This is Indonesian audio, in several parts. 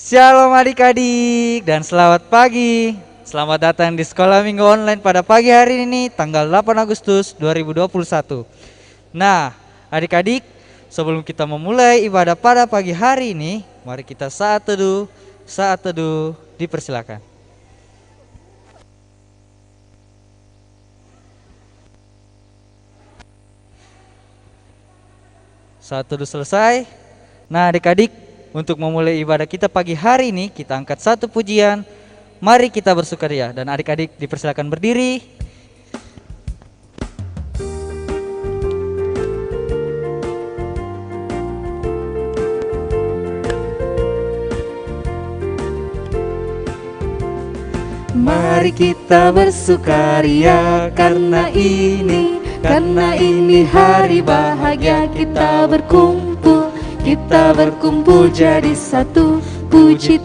Shalom adik-adik dan selamat pagi. Selamat datang di Sekolah Minggu Online pada pagi hari ini tanggal 8 Agustus 2021. Nah, adik-adik, sebelum kita memulai ibadah pada pagi hari ini, mari kita saat teduh. Saat teduh dipersilakan. Saat teduh selesai. Nah, adik-adik, untuk memulai ibadah kita pagi hari ini, kita angkat satu pujian. Mari kita bersukaria, dan adik-adik dipersilakan berdiri. Mari kita bersukaria karena ini hari bahagia. Kita berkumpul jadi satu. Puji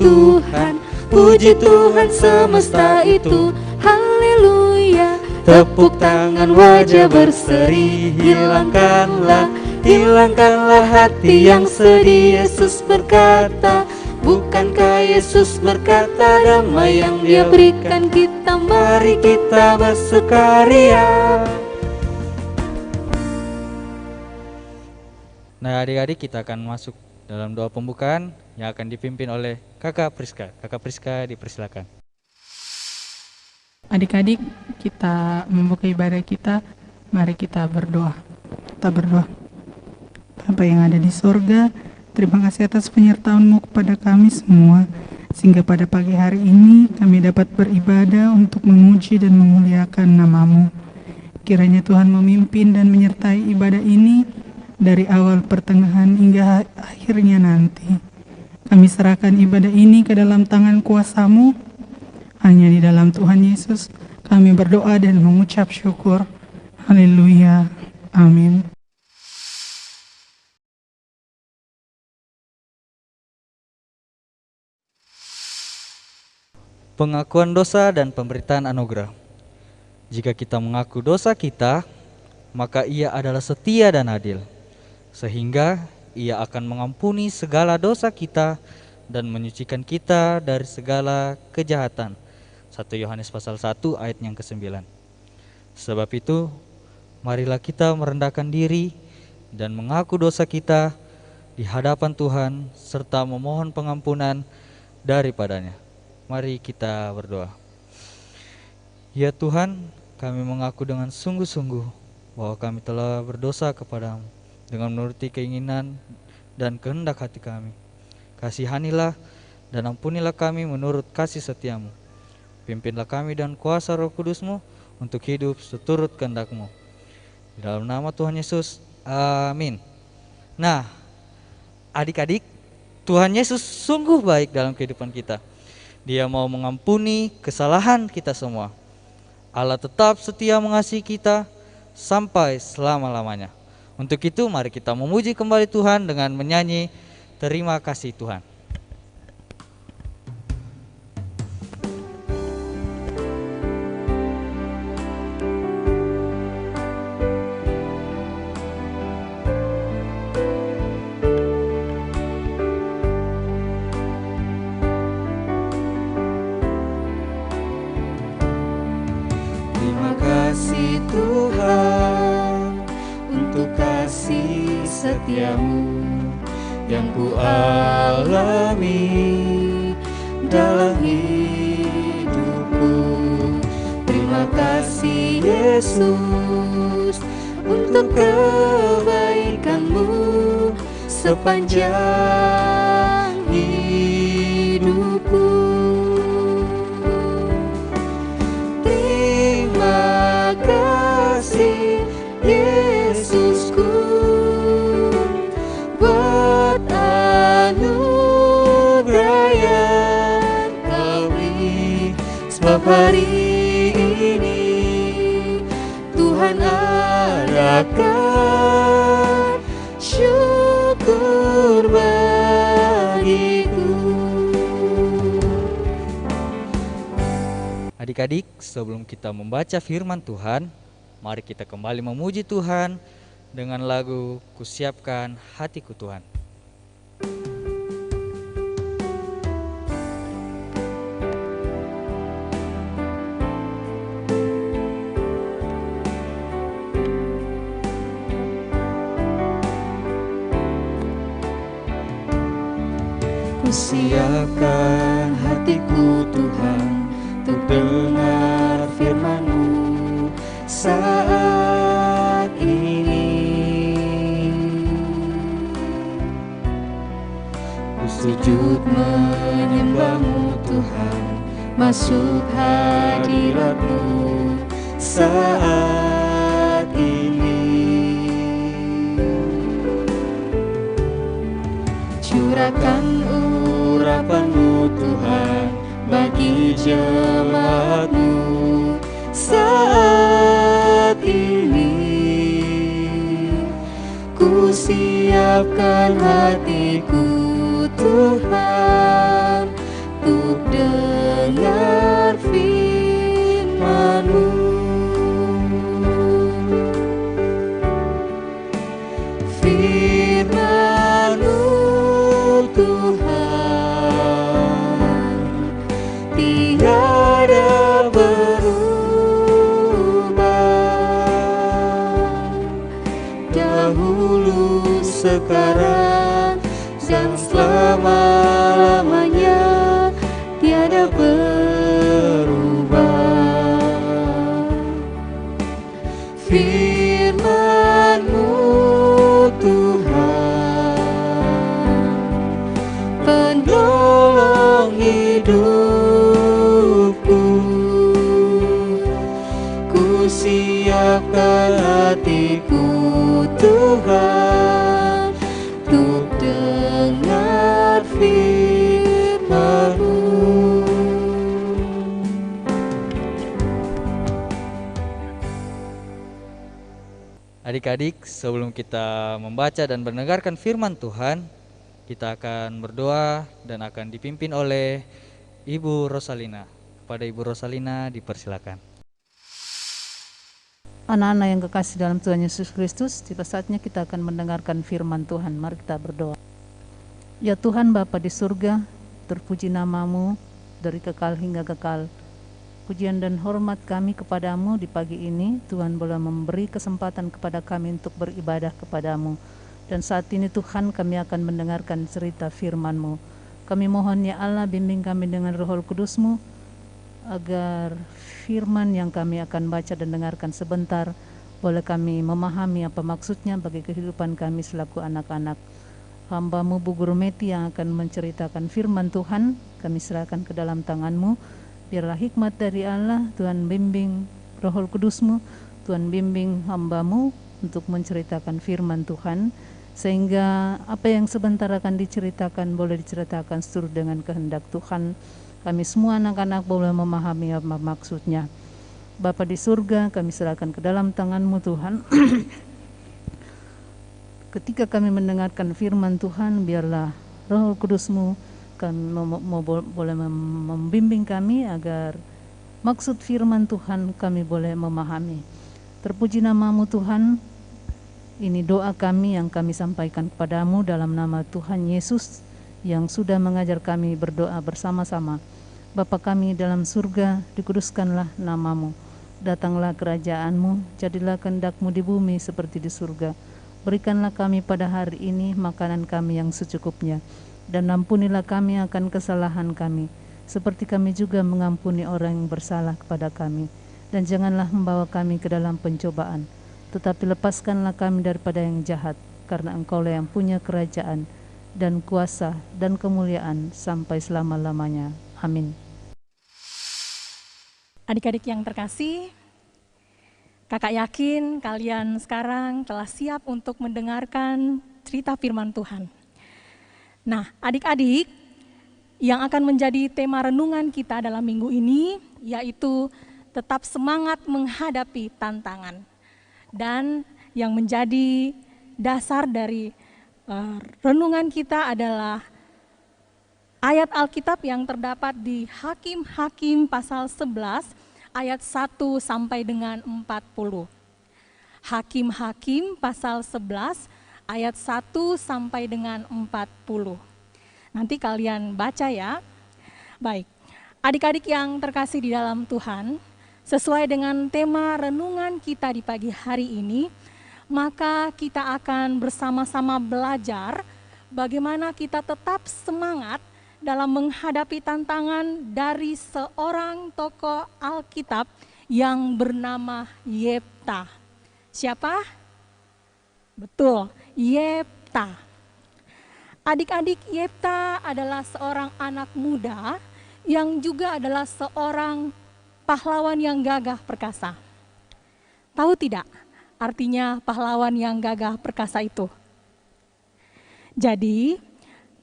Tuhan semesta itu. Haleluya. Tepuk tangan, wajah berseri. Hilangkanlah hati yang sedih. Yesus berkata, bukankah Yesus berkata damai yang Dia berikan kita? Mari kita bersukaria. Nah, adik-adik, kita akan masuk dalam doa pembukaan yang akan dipimpin oleh Kakak Priska. Kakak Priska, dipersilakan. Adik-adik, kita membuka ibadah kita. Mari kita berdoa. Kita berdoa. Bapa yang ada di sorga, terima kasih atas penyertaan-Mu kepada kami semua, sehingga pada pagi hari ini kami dapat beribadah untuk memuji dan memuliakan nama-Mu. Kiranya Tuhan memimpin dan menyertai ibadah ini dari awal, pertengahan, hingga akhirnya nanti. Kami serahkan ibadah ini ke dalam tangan kuasa-Mu. Hanya di dalam Tuhan Yesus kami berdoa dan mengucap syukur. Haleluya. Amin. Pengakuan dosa dan pemberitaan anugerah. Jika kita mengaku dosa kita, maka Ia adalah setia dan adil, sehingga Ia akan mengampuni segala dosa kita dan menyucikan kita dari segala kejahatan. 1 Yohanes pasal 1 ayat yang ke-9. Sebab itu, marilah kita merendahkan diri dan mengaku dosa kita di hadapan Tuhan serta memohon pengampunan daripadanya. Mari kita berdoa. Ya Tuhan, kami mengaku dengan sungguh-sungguh bahwa kami telah berdosa kepadamu dengan menuruti keinginan dan kehendak hati kami. Kasihanilah dan ampunilah kami menurut kasih setiamu. Pimpinlah kami dan kuasa Roh Kudus-Mu untuk hidup seturut kehendak-Mu. Di dalam nama Tuhan Yesus, amin. Nah, adik-adik, Tuhan Yesus sungguh baik dalam kehidupan kita. Dia mau mengampuni kesalahan kita semua. Allah tetap setia mengasihi kita sampai selama-lamanya. Untuk itu mari kita memuji kembali Tuhan dengan menyanyi Terima Kasih Tuhan. Terima kasih Tuhan untuk kasih setiamu yang ku alami dalam hidupku. Terima kasih Yesus untuk kebaikan-Mu sepanjang hidupku. Terima kasih Yesusku buat anugerah yang Kau beri. Sebab hari ini Tuhan adakan syukur bagiku. Adik-adik, sebelum kita membaca firman Tuhan, mari kita kembali memuji Tuhan dengan lagu Kusiapkan Hatiku Tuhan. siapkan hatiku Tuhan untuk dengar firman-Mu saat ini. Ku sujud menyembah-Mu Tuhan, masuk hadirat-Mu saat ini. Curahkan urapan-Mu Tuhan bagi jemaat-Mu saat ini. Ku siapkan hatiku Tuhan untuk dengar firman-Mu. Firman-Mu Tuhan tiada berubah, dahulu, sekarang, dan selama-lamanya tiada berubah. Firman-Mu Tuhan, penolong hidupku. Ku siapkan hatiku Tuhan untuk dengar firman-Mu. Adik-adik, sebelum kita membaca dan mendengarkan firman Tuhan, kita akan berdoa dan akan dipimpin oleh Ibu Rosalina. Kepada Ibu Rosalina dipersilakan. Anak-anak yang kekasih dalam Tuhan Yesus Kristus, tiba saatnya kita akan mendengarkan firman Tuhan. Mari kita berdoa. Ya Tuhan Bapa di surga, terpuji nama-Mu dari kekal hingga kekal. Pujian dan hormat kami kepadamu di pagi ini. Tuhan boleh memberi kesempatan kepada kami untuk beribadah kepadamu. Dan saat ini Tuhan, kami akan mendengarkan cerita firman-Mu. Kami mohon ya Allah, bimbing kami dengan Roh Kudus-Mu, agar firman yang kami akan baca dan dengarkan sebentar boleh kami memahami apa maksudnya bagi kehidupan kami selaku anak-anak. Hamba-Mu Bu Guru Meti yang akan menceritakan firman Tuhan, kami serahkan ke dalam tangan-Mu. Biarlah hikmat dari Allah, Tuhan bimbing Roh Kudus-Mu, Tuhan bimbing hamba-Mu untuk menceritakan firman Tuhan, sehingga apa yang sebentar akan diceritakan boleh diceritakan seturut dengan kehendak Tuhan. Kami semua anak-anak boleh memahami apa maksudnya. Bapa di surga, kami serahkan ke dalam tangan-Mu Tuhan. Ketika kami mendengarkan firman Tuhan, biarlah Roh Kudus-Mu boleh membimbing kami agar maksud firman Tuhan kami boleh memahami. Terpuji nama-Mu Tuhan. Ini doa kami yang kami sampaikan kepadamu dalam nama Tuhan Yesus yang sudah mengajar kami berdoa bersama-sama. Bapa kami dalam surga, dikuduskanlah nama-Mu. Datanglah kerajaan-Mu, jadilah kehendak-Mu di bumi seperti di surga. Berikanlah kami pada hari ini makanan kami yang secukupnya. Dan ampunilah kami akan kesalahan kami, seperti kami juga mengampuni orang yang bersalah kepada kami. Dan janganlah membawa kami ke dalam pencobaan, tetapi lepaskanlah kami daripada yang jahat, karena Engkau-Lah yang punya kerajaan dan kuasa dan kemuliaan sampai selama-lamanya. Amin. Adik-adik yang terkasih, kakak yakin kalian sekarang telah siap untuk mendengarkan cerita firman Tuhan. Nah, adik-adik, yang akan menjadi tema renungan kita dalam minggu ini yaitu tetap semangat menghadapi tantangan. Dan yang menjadi dasar dari renungan kita adalah ayat Alkitab yang terdapat di Hakim-Hakim pasal 11 ayat 1 sampai dengan 40. Hakim-Hakim pasal 11 ayat 1 sampai dengan 40. Nanti kalian baca ya. Baik, adik-adik yang terkasih di dalam Tuhan, sesuai dengan tema renungan kita di pagi hari ini, maka kita akan bersama-sama belajar bagaimana kita tetap semangat dalam menghadapi tantangan dari seorang tokoh Alkitab yang bernama Yefta. Siapa? Betul, Yefta. Adik-adik, Yefta adalah seorang anak muda yang juga adalah seorang pahlawan yang gagah perkasa. Tahu tidak artinya pahlawan yang gagah perkasa itu? Jadi,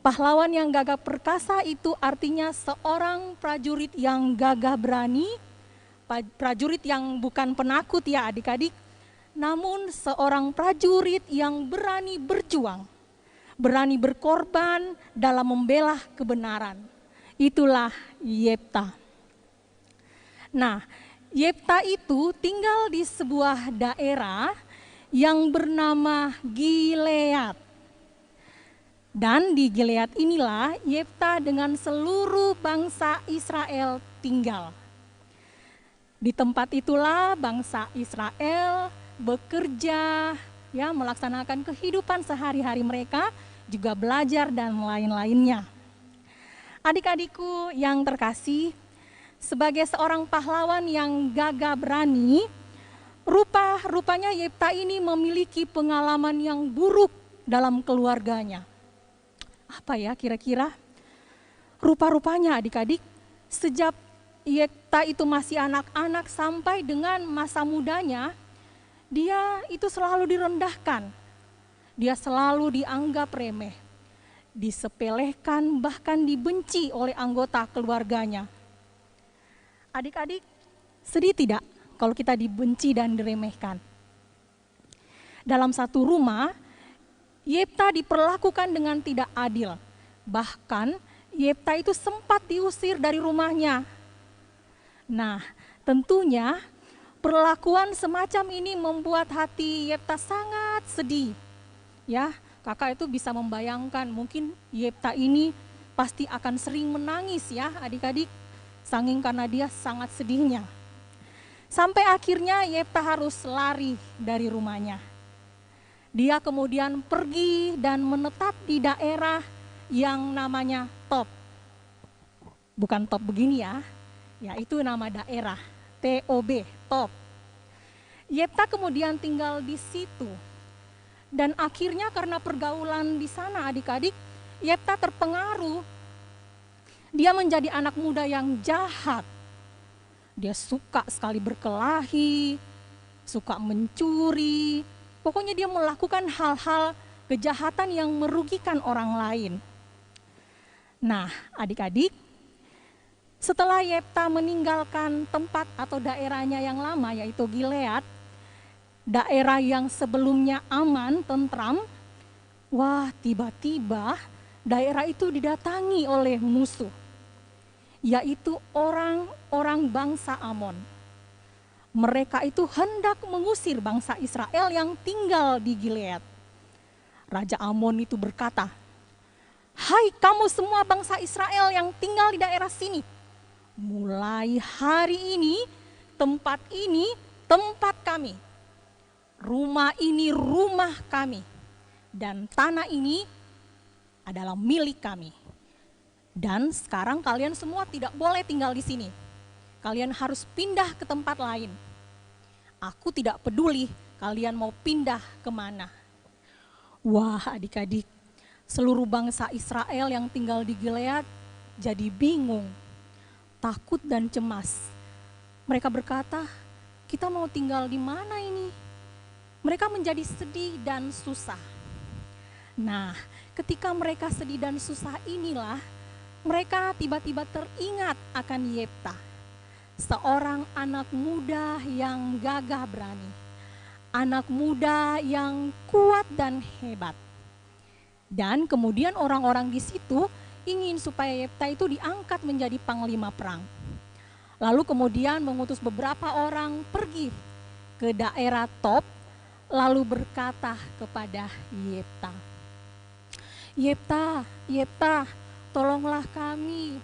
pahlawan yang gagah perkasa itu artinya seorang prajurit yang gagah berani, prajurit yang bukan penakut ya adik-adik, namun seorang prajurit yang berani berjuang, berani berkorban dalam membela kebenaran. Itulah Yefta. Nah, Yefta itu tinggal di sebuah daerah yang bernama Gilead. Dan di Gilead inilah Yefta dengan seluruh bangsa Israel tinggal. Di tempat itulah bangsa Israel bekerja, ya, melaksanakan kehidupan sehari-hari mereka, juga belajar dan lain-lainnya. Adik-adikku yang terkasih, sebagai seorang pahlawan yang gagah berani, rupanya Yefta ini memiliki pengalaman yang buruk dalam keluarganya. Apa ya kira-kira? Rupa-rupanya adik-adik, sejak Yefta itu masih anak-anak sampai dengan masa mudanya, dia itu selalu direndahkan. Dia selalu dianggap remeh, disepelekan, bahkan dibenci oleh anggota keluarganya. Adik-adik, sedih tidak kalau kita dibenci dan diremehkan? Dalam satu rumah, Yefta diperlakukan dengan tidak adil. Bahkan Yefta itu sempat diusir dari rumahnya. Nah, tentunya perlakuan semacam ini membuat hati Yefta sangat sedih. Ya, kakak itu bisa membayangkan mungkin Yefta ini pasti akan sering menangis ya adik-adik. Saking karena dia sangat sedihnya. Sampai akhirnya Yefta harus lari dari rumahnya. Dia kemudian pergi dan menetap di daerah yang namanya Tob. Bukan Tob begini ya, itu nama daerah, T-O-B, Tob. Yefta kemudian tinggal di situ. Dan akhirnya karena pergaulan di sana adik-adik, Yefta terpengaruh. Dia menjadi anak muda yang jahat. Dia suka sekali berkelahi, suka mencuri. Pokoknya dia melakukan hal-hal kejahatan yang merugikan orang lain. Nah, adik-adik, setelah Yefta meninggalkan tempat atau daerahnya yang lama yaitu Gilead, daerah yang sebelumnya aman, tentram, wah tiba-tiba daerah itu didatangi oleh musuh, yaitu orang-orang bangsa Amon. Mereka itu hendak mengusir bangsa Israel yang tinggal di Gilead. Raja Amon itu berkata, "Hai kamu semua bangsa Israel yang tinggal di daerah sini, mulai hari ini tempat kami, rumah ini rumah kami, dan tanah ini adalah milik kami. Dan sekarang kalian semua tidak boleh tinggal di sini. Kalian harus pindah ke tempat lain. Aku tidak peduli kalian mau pindah kemana." Wah adik-adik, seluruh bangsa Israel yang tinggal di Gilead jadi bingung, takut dan cemas. Mereka berkata, kita mau tinggal di mana ini? Mereka menjadi sedih dan susah. Nah, ketika mereka sedih dan susah inilah, mereka tiba-tiba teringat akan Yefta, seorang anak muda yang gagah berani, anak muda yang kuat dan hebat. Dan kemudian orang-orang di situ ingin supaya Yefta itu diangkat menjadi panglima perang. Lalu kemudian mengutus beberapa orang pergi ke daerah Tob, lalu berkata kepada Yefta, Yefta, tolonglah kami.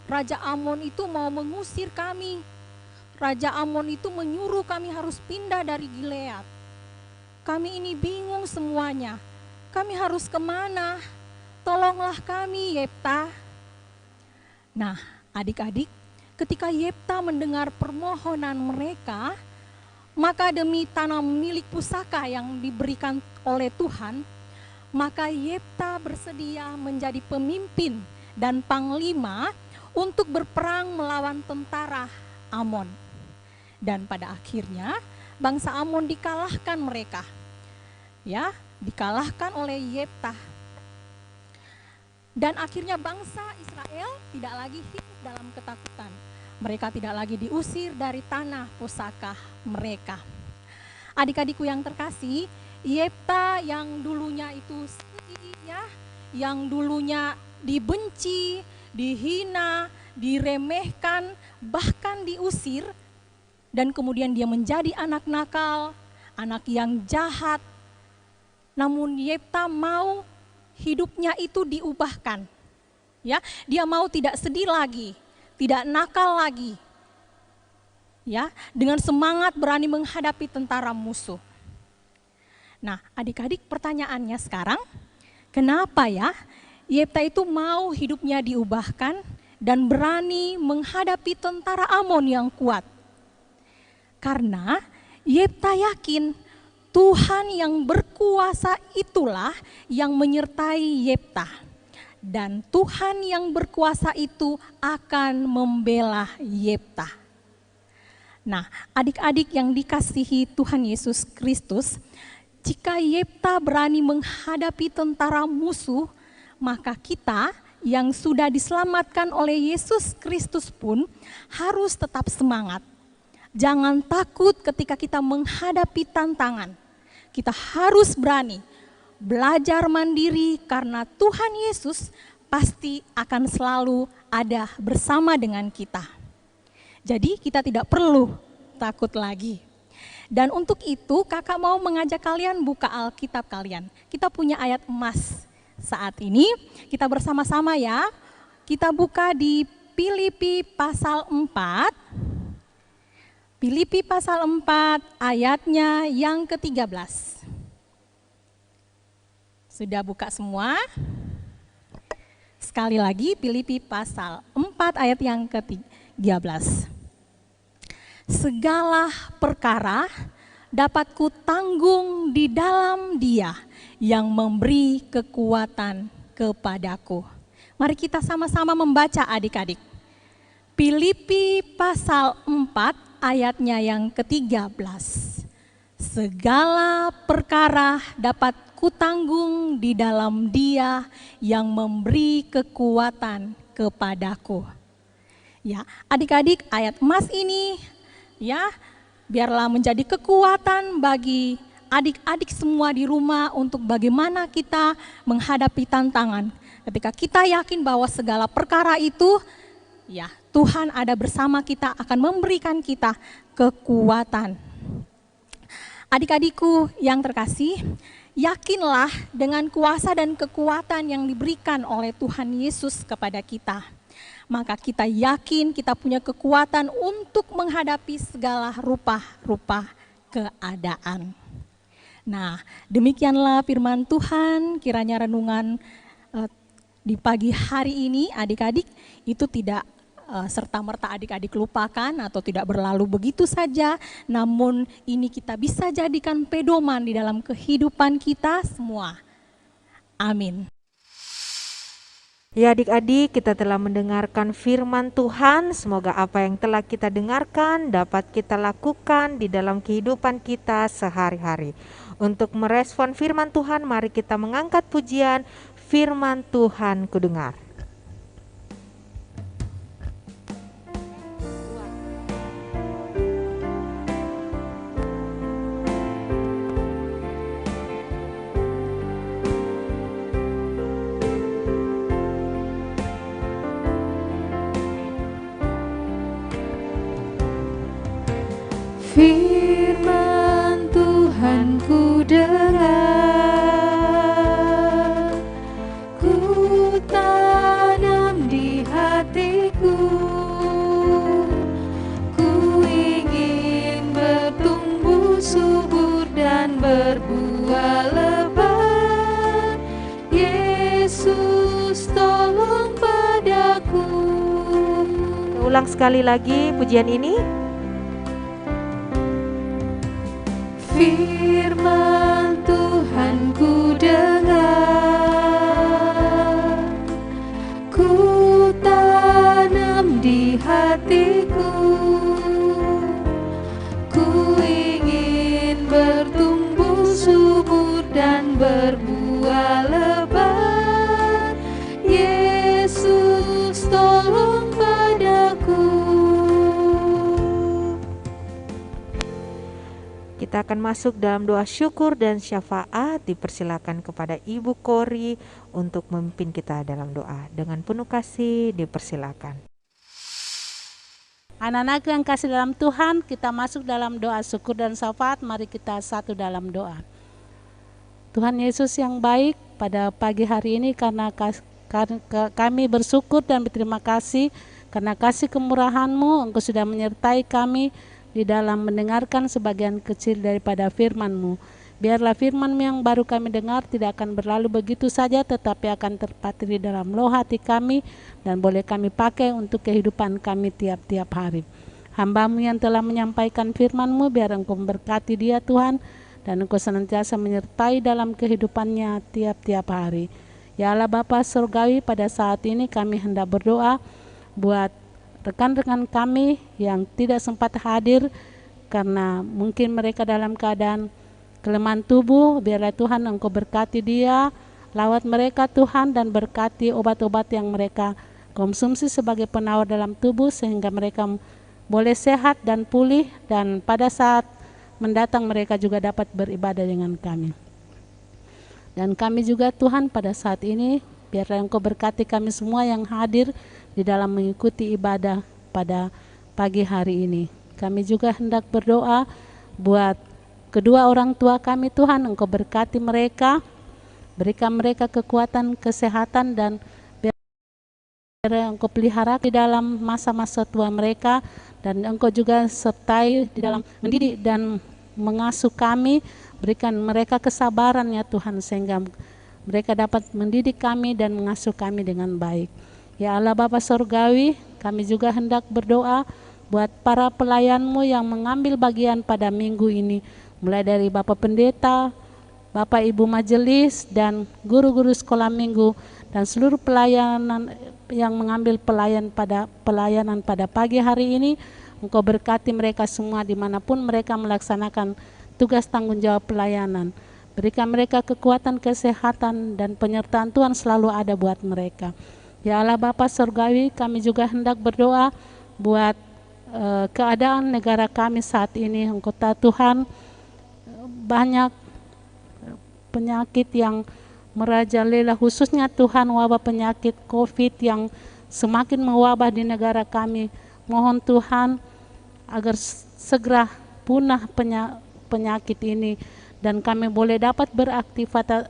Raja Amon itu mau mengusir kami. Raja Amon itu menyuruh kami harus pindah dari Gilead. Kami ini bingung semuanya. Kami harus kemana? Tolonglah kami, Yefta. Nah, adik-adik, ketika Yefta mendengar permohonan mereka, maka demi tanah milik pusaka yang diberikan oleh Tuhan, maka Yefta bersedia menjadi pemimpin dan panglima untuk berperang melawan tentara Amon. Dan pada akhirnya bangsa Amon dikalahkan mereka. Ya, dikalahkan oleh Yefta. Dan akhirnya bangsa Israel tidak lagi hidup dalam ketakutan. Mereka tidak lagi diusir dari tanah pusaka mereka. Adik-adikku yang terkasih, Yefta yang dulunya itu sedih ya, yang dulunya dibenci, dihina, diremehkan, bahkan diusir, dan kemudian dia menjadi anak nakal, anak yang jahat. Namun Yefta mau hidupnya itu diubahkan. Ya, dia mau tidak sedih lagi, tidak nakal lagi. Ya, dengan semangat berani menghadapi tentara musuh. Nah, adik-adik, pertanyaannya sekarang, kenapa ya Yefta itu mau hidupnya diubahkan dan berani menghadapi tentara Amon yang kuat? Karena Yefta yakin Tuhan yang berkuasa itulah yang menyertai Yefta. Dan Tuhan yang berkuasa itu akan membela Yefta. Nah, adik-adik yang dikasihi Tuhan Yesus Kristus, jika Yefta berani menghadapi tentara musuh, maka kita yang sudah diselamatkan oleh Yesus Kristus pun harus tetap semangat. Jangan takut ketika kita menghadapi tantangan. Kita harus berani belajar mandiri karena Tuhan Yesus pasti akan selalu ada bersama dengan kita. Jadi kita tidak perlu takut lagi. Dan untuk itu kakak mau mengajak kalian buka Alkitab kalian. Kita punya ayat emas saat ini. Kita bersama-sama ya. Kita buka di Filipi pasal 4. Filipi pasal 4 ayatnya yang ke-13. Sudah buka semua? Sekali lagi Filipi pasal 4 ayat yang ke-13. Segala perkara dapat kutanggung di dalam Dia yang memberi kekuatan kepadaku. Mari kita sama-sama membaca adik-adik. Filipi pasal 4 ayatnya yang ke-13. Segala perkara dapat kutanggung di dalam Dia yang memberi kekuatan kepadaku. Ya, adik-adik, ayat emas ini ya, biarlah menjadi kekuatan bagi adik-adik semua di rumah untuk bagaimana kita menghadapi tantangan. Ketika kita yakin bahwa segala perkara itu, ya Tuhan ada bersama kita, akan memberikan kita kekuatan. Adik-adikku yang terkasih, yakinlah dengan kuasa dan kekuatan yang diberikan oleh Tuhan Yesus kepada kita. Maka kita yakin kita punya kekuatan untuk menghadapi segala rupa-rupa keadaan. Nah, demikianlah firman Tuhan. Kiranya renungan di pagi hari ini adik-adik itu tidak serta-merta adik-adik lupakan atau tidak berlalu begitu saja. Namun ini kita bisa jadikan pedoman di dalam kehidupan kita semua. Amin. Ya adik-adik, kita telah mendengarkan firman Tuhan. Semoga apa yang telah kita dengarkan dapat kita lakukan di dalam kehidupan kita sehari-hari. Untuk merespon firman Tuhan, mari kita mengangkat pujian firman Tuhan kudengar. Firman Tuhan ku dengar, ku tahu ulang sekali lagi pujian ini. Firman Tuhan ku dengar, ku tanam di hatiku, ku ingin bertumbuh subur dan berbuah lebat. Yesus tolong padaku. Kita akan masuk dalam doa syukur dan syafaat. Dipersilakan kepada Ibu Kori untuk memimpin kita dalam doa. Dengan penuh kasih dipersilakan. Anak-anakku yang kasih dalam Tuhan, kita masuk dalam doa syukur dan syafaat. Mari kita satu dalam doa. Tuhan Yesus yang baik, pada pagi hari ini karena kami bersyukur dan berterima kasih karena kasih kemurahan-Mu, Engkau sudah menyertai kami di dalam mendengarkan sebagian kecil daripada firman-Mu. Biarlah firman-Mu yang baru kami dengar tidak akan berlalu begitu saja, tetapi akan terpatri di dalam loh hati kami dan boleh kami pakai untuk kehidupan kami tiap-tiap hari. Hamba-Mu yang telah menyampaikan firman-Mu, biar Engkau memberkati dia Tuhan, dan Engkau senantiasa menyertai dalam kehidupannya tiap-tiap hari. Ya Allah Bapa Surgawi, pada saat ini kami hendak berdoa buat rekan-rekan kami yang tidak sempat hadir karena mungkin mereka dalam keadaan kelemahan tubuh. Biarlah Tuhan Engkau berkati dia, lawat mereka Tuhan, dan berkati obat-obat yang mereka konsumsi sebagai penawar dalam tubuh sehingga mereka boleh sehat dan pulih, dan pada saat mendatang mereka juga dapat beribadah dengan kami. Dan kami juga Tuhan pada saat ini biarlah Engkau berkati kami semua yang hadir di dalam mengikuti ibadah pada pagi hari ini. Kami juga hendak berdoa buat kedua orang tua kami Tuhan, Engkau berkati mereka, berikan mereka kekuatan, kesehatan, dan biar Engkau pelihara di dalam masa-masa tua mereka, dan Engkau juga sertai di dalam mendidik dan mengasuh kami, berikan mereka kesabaran ya Tuhan sehingga mereka dapat mendidik kami dan mengasuh kami dengan baik. Ya Allah Bapa Surgawi, kami juga hendak berdoa buat para pelayan-Mu yang mengambil bagian pada minggu ini, mulai dari Bapak Pendeta, Bapak Ibu Majelis, dan guru-guru sekolah minggu, dan seluruh pelayanan yang mengambil pelayanan pada pagi hari ini. Engkau berkati mereka semua dimanapun mereka melaksanakan tugas tanggung jawab pelayanan. Berikan mereka kekuatan, kesehatan, dan penyertaan Tuhan selalu ada buat mereka. Ya Allah Bapa Surgawi, kami juga hendak berdoa buat keadaan negara kami saat ini. Engkau tahu Tuhan, banyak penyakit yang merajalela, khususnya Tuhan wabah penyakit COVID yang semakin mewabah di negara kami. Mohon Tuhan agar segera punah penyakit ini dan kami boleh dapat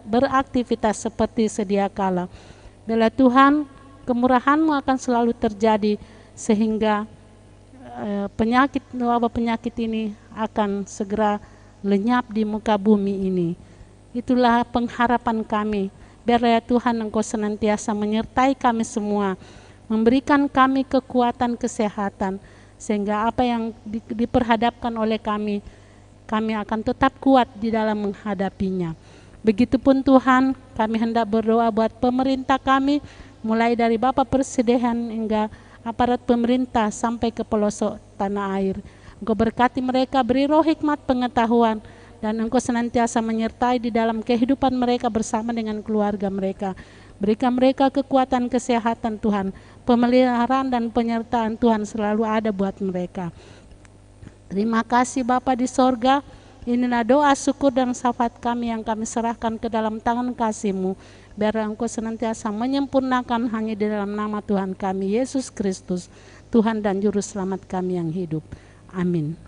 beraktivitas seperti sedia kala. Bila Tuhan, kemurahan-Mu akan selalu terjadi sehingga wabah penyakit ini akan segera lenyap di muka bumi ini. Itulah pengharapan kami. Biarlah ya Tuhan Engkau senantiasa menyertai kami semua, memberikan kami kekuatan, kesehatan, sehingga apa yang diperhadapkan oleh kami akan tetap kuat di dalam menghadapinya. Begitupun Tuhan, kami hendak berdoa buat pemerintah kami, mulai dari Bapak Presiden hingga aparat pemerintah sampai ke pelosok tanah air. Engkau berkati mereka, beri roh hikmat pengetahuan, dan Engkau senantiasa menyertai di dalam kehidupan mereka bersama dengan keluarga mereka. Berikan mereka kekuatan, kesehatan Tuhan, pemeliharaan dan penyertaan Tuhan selalu ada buat mereka. Terima kasih Bapa di sorga. Inilah doa syukur dan syafaat kami yang kami serahkan ke dalam tangan kasih-Mu. Biar Engkau senantiasa menyempurnakan hanya di dalam nama Tuhan kami Yesus Kristus, Tuhan dan Juru Selamat kami yang hidup. Amin.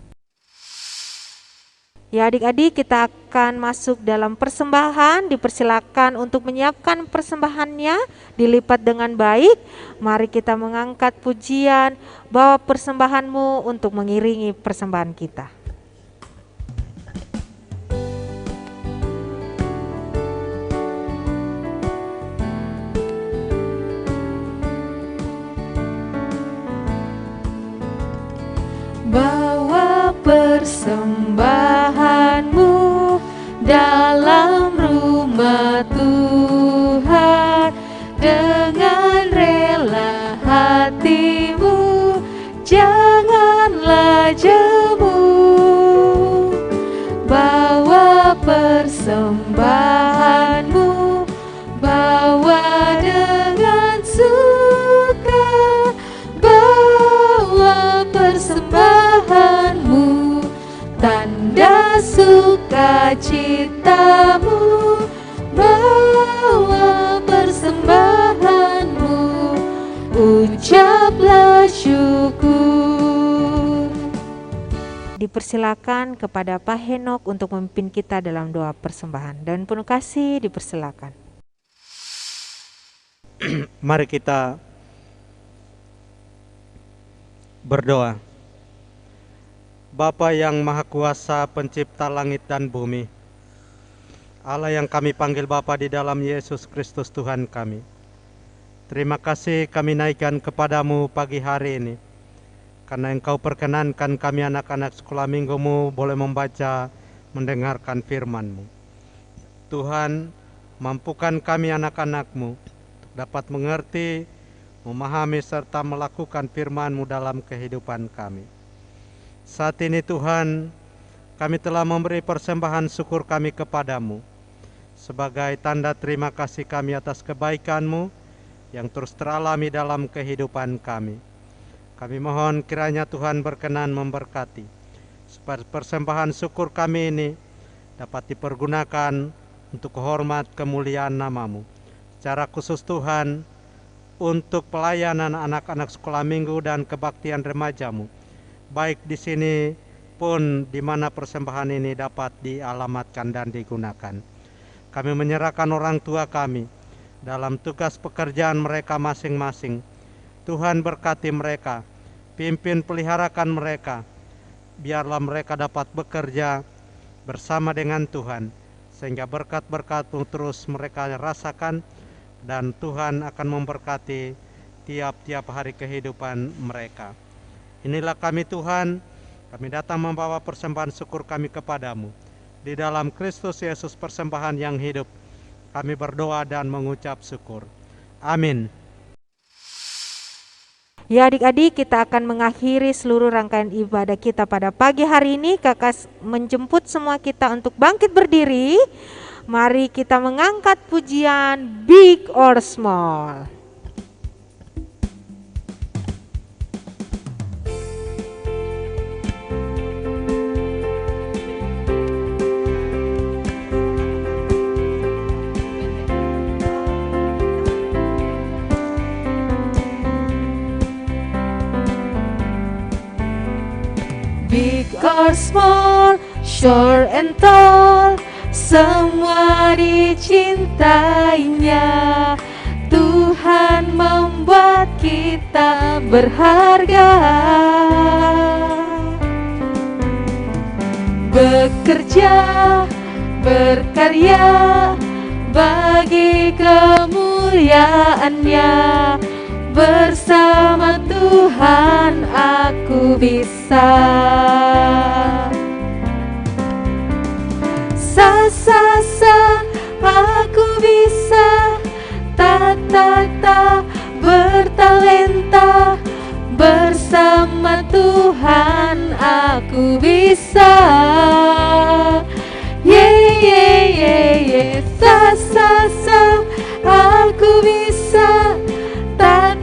Ya adik-adik, kita akan masuk dalam persembahan. Dipersilakan untuk menyiapkan persembahannya, dilipat dengan baik. Mari kita mengangkat pujian, bawa persembahanmu untuk mengiringi persembahan kita. persembahan-Mu dalam rumah Tuhan. Dengan rela hatimu, janganlah jemu. Bawa persembahan-Mu, bawa dengan suka. Bawa persembahan-Mu, tanda sukacitamu. Bawa persembahan-Mu, ucaplah syukur. Dipersilakan kepada Pak Henok untuk memimpin kita dalam doa persembahan. Dan penuh kasih dipersilakan. Mari kita berdoa. Bapa yang Maha Kuasa, Pencipta langit dan bumi, Allah yang kami panggil Bapa di dalam Yesus Kristus Tuhan kami, terima kasih kami naikkan kepadamu pagi hari ini, karena Engkau perkenankan kami anak-anak sekolah minggu-Mu boleh membaca, mendengarkan firman-Mu. Tuhan, mampukan kami anak-anak-Mu dapat mengerti, memahami serta melakukan firman-Mu dalam kehidupan kami. Saat ini Tuhan, kami telah memberi persembahan syukur kami kepadamu sebagai tanda terima kasih kami atas kebaikan-Mu yang terus teralami dalam kehidupan kami. Kami mohon kiranya Tuhan berkenan memberkati supaya persembahan syukur kami ini dapat dipergunakan untuk hormat kemuliaan nama-Mu. Secara khusus Tuhan, untuk pelayanan anak-anak sekolah minggu dan kebaktian remaja-Mu, baik di sini pun di mana persembahan ini dapat dialamatkan dan digunakan. Kami menyerahkan orang tua kami dalam tugas pekerjaan mereka masing-masing. Tuhan berkati mereka, pimpin peliharakan mereka, biarlah mereka dapat bekerja bersama dengan Tuhan, sehingga berkat-berkat terus mereka rasakan, dan Tuhan akan memberkati tiap-tiap hari kehidupan mereka. Inilah kami Tuhan, kami datang membawa persembahan syukur kami kepadamu. Di dalam Kristus Yesus persembahan yang hidup, kami berdoa dan mengucap syukur. Amin. Ya adik-adik, kita akan mengakhiri seluruh rangkaian ibadah kita pada pagi hari ini. Kakak menjemput semua kita untuk bangkit berdiri. Mari kita mengangkat pujian Big or Small. Big or small, short and tall, semua dicintainya. Tuhan membuat kita berharga. Bekerja, berkarya bagi kemuliaan-Nya. Bersama Tuhan aku bisa. Sa aku bisa. Ta bertalenta. Bersama Tuhan aku bisa. Sa aku bisa. Ta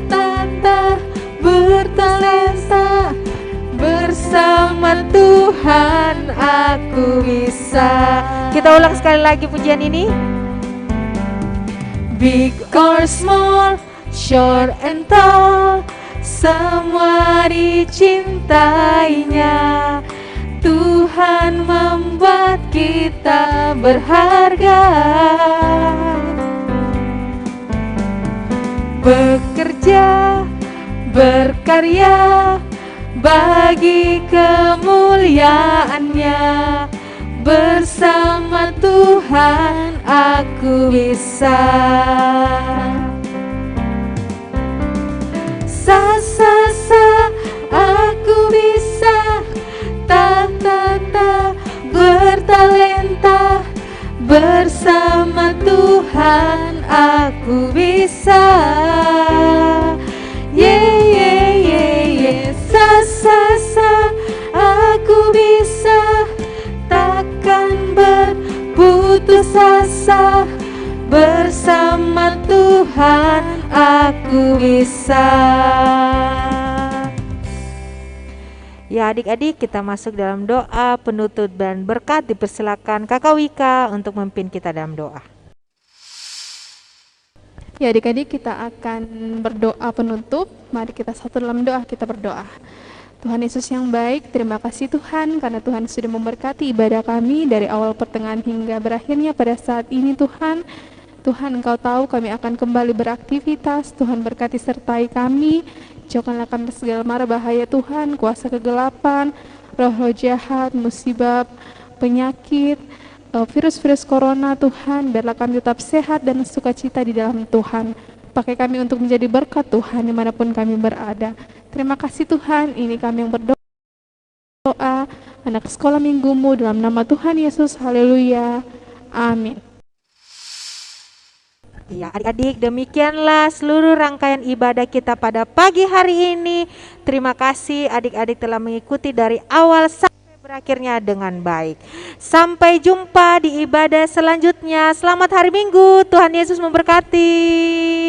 bertalenta. Bersama Tuhan aku bisa. Kita ulang sekali lagi pujian ini. Big or small, short and tall, semua dicintainya. Tuhan membuat kita berharga. Bekerja, berkarya bagi kemuliaan-Nya. Bersama Tuhan aku bisa. Sa aku bisa. Ta Tuhan aku bisa. Aku bisa, takkan berputus asa, bersama Tuhan aku bisa. Ya adik-adik, kita masuk dalam doa penutup dan berkat. Dipersilakan Kakak Wika untuk memimpin kita dalam doa. Ya adik-adik, kita akan berdoa penutup. Mari kita satu dalam doa, kita berdoa. Tuhan Yesus yang baik, terima kasih Tuhan karena Tuhan sudah memberkati ibadah kami dari awal pertengahan hingga berakhirnya pada saat ini Tuhan. Tuhan, Engkau tahu kami akan kembali beraktivitas. Tuhan berkati sertai kami, jauhkanlah kami segala mara bahaya Tuhan, kuasa kegelapan, roh-roh jahat, musibah, penyakit, virus-virus corona Tuhan. Biarlah kami tetap sehat dan sukacita di dalam Tuhan. Pakai kami untuk menjadi berkat Tuhan dimanapun kami berada. Terima kasih Tuhan, ini kami yang berdoa, anak sekolah minggumu dalam nama Tuhan Yesus, haleluya, amin. Ya adik-adik, demikianlah seluruh rangkaian ibadah kita pada pagi hari ini. Terima kasih adik-adik telah mengikuti dari awal sampai berakhirnya dengan baik. Sampai jumpa di ibadah selanjutnya. Selamat hari Minggu, Tuhan Yesus memberkati.